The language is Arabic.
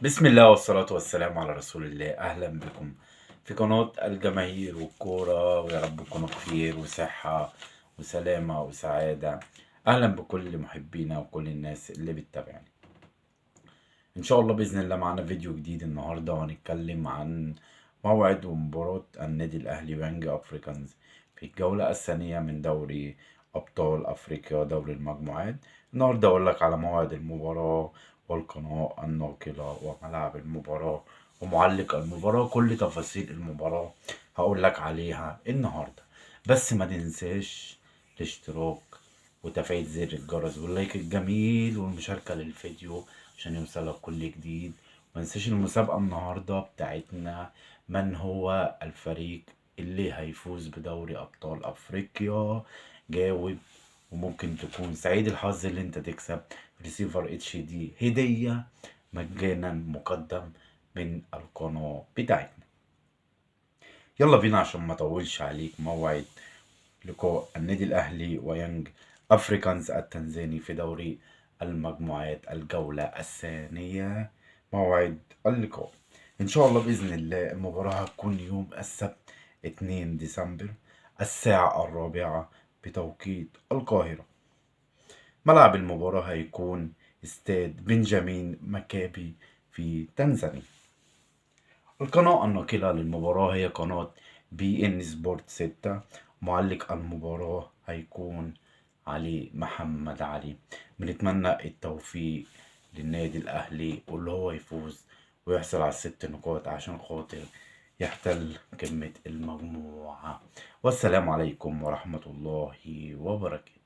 بسم الله والصلاة والسلام على رسول الله. أهلا بكم في قناة الجماهير والكورة، ويا رب تكونوا بخير وصحة وسلامة وسعادة. أهلا بكل محبينا وكل الناس اللي بتتابعني. إن شاء الله بإذن الله معانا فيديو جديد النهاردة، وهنتكلم عن موعد ومباراة النادي الأهلي ويانج أفريكانز في الجولة الثانية من دوري أبطال أفريقيا دوري المجموعات. النهاردة أقول لك على موعد المباراة والقناة الناقلة وملعب المباراة ومعلق المباراة، كل تفاصيل المباراة هقول لك عليها النهاردة. بس ما تنساش الاشتراك وتفعيل زر الجرس واللايك الجميل والمشاركة للفيديو عشان يوصلك كل جديد. منساش المسابقة النهاردة بتاعتنا، من هو الفريق اللي هيفوز بدوري أبطال أفريقيا؟ جاوب، وممكن تكون سعيد الحظ اللي انت تكسب ريسيفر اتش دي هدية مجانا مقدم من القناة بتاعتنا. يلا بينا عشان ما اطولش عليك. موعد لقاء النادي الأهلي ويانج أفريكانز التنزاني في دوري المجموعات الجولة الثانية. موعد اللقاء إن شاء الله بإذن الله المباراة هتكون يوم السبت 2 ديسمبر الساعة 4 بتوقيت القاهرة. ملعب المباراة هيكون استاد بنجامين مكابي في تنزانيا. القناة الناقلة للمباراة هي قناة بي ان سبورت 6. معلق المباراة هيكون علي محمد علي. بنتمنى التوفيق للنادي الأهلي، واللي هو يفوز ويحصل على ال6 نقاط عشان خاطر يحتل قمة المجموعة. والسلام عليكم ورحمة الله وبركاته.